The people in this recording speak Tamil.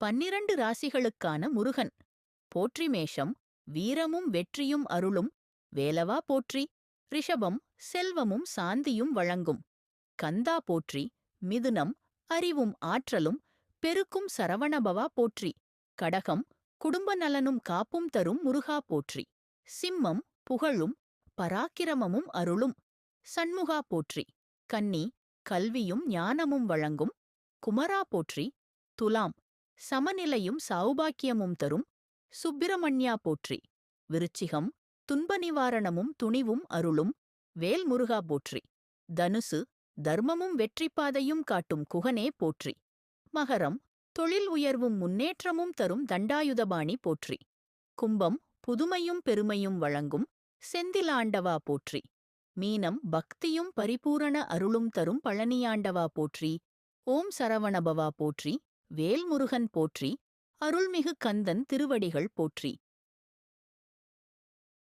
12 ராசிகளுக்கான முருகன். போற்றி மேஷம், வீரமும் வெற்றியும் அருளும் வேலவா போற்றி. ரிஷபம், செல்வமும் சாந்தியும் வழங்கும் கந்தா போற்றி. மிதுனம், அறிவும் ஆற்றலும் பெருக்கும் சரவணபவா போற்றி. கடகம், குடும்ப நலனும் காப்பும் தரும் முருகா போற்றி. சிம்மம், புகழும் பராக்கிரமமும் அருளும் சண்முகா போற்றி. கன்னி, கல்வியும் ஞானமும் வழங்கும் குமரா போற்றி. துலாம், சமநிலையும் சௌபாக்கியமும் தரும் சுப்பிரமண்யா போற்றி. விருச்சிகம், துன்ப நிவாரணமும் துணிவும் அருளும் வேல்முருகா போற்றி. தனுசு, தர்மமும் வெற்றிப்பாதையும் காட்டும் குகனே போற்றி. மகரம், தொழில் உயர்வும் முன்னேற்றமும் தரும் தண்டாயுதபாணி போற்றி. கும்பம், புதுமையும் பெருமையும் வழங்கும் செந்திலாண்டவா போற்றி. மீனம், பக்தியும் பரிபூரண அருளும் தரும் பழனியாண்டவா போற்றி. ஓம் சரவணபவா போற்றி. வேல்முருகன் போற்றி. அருள்மிகு கந்தன் திருவடிகள் போற்றி.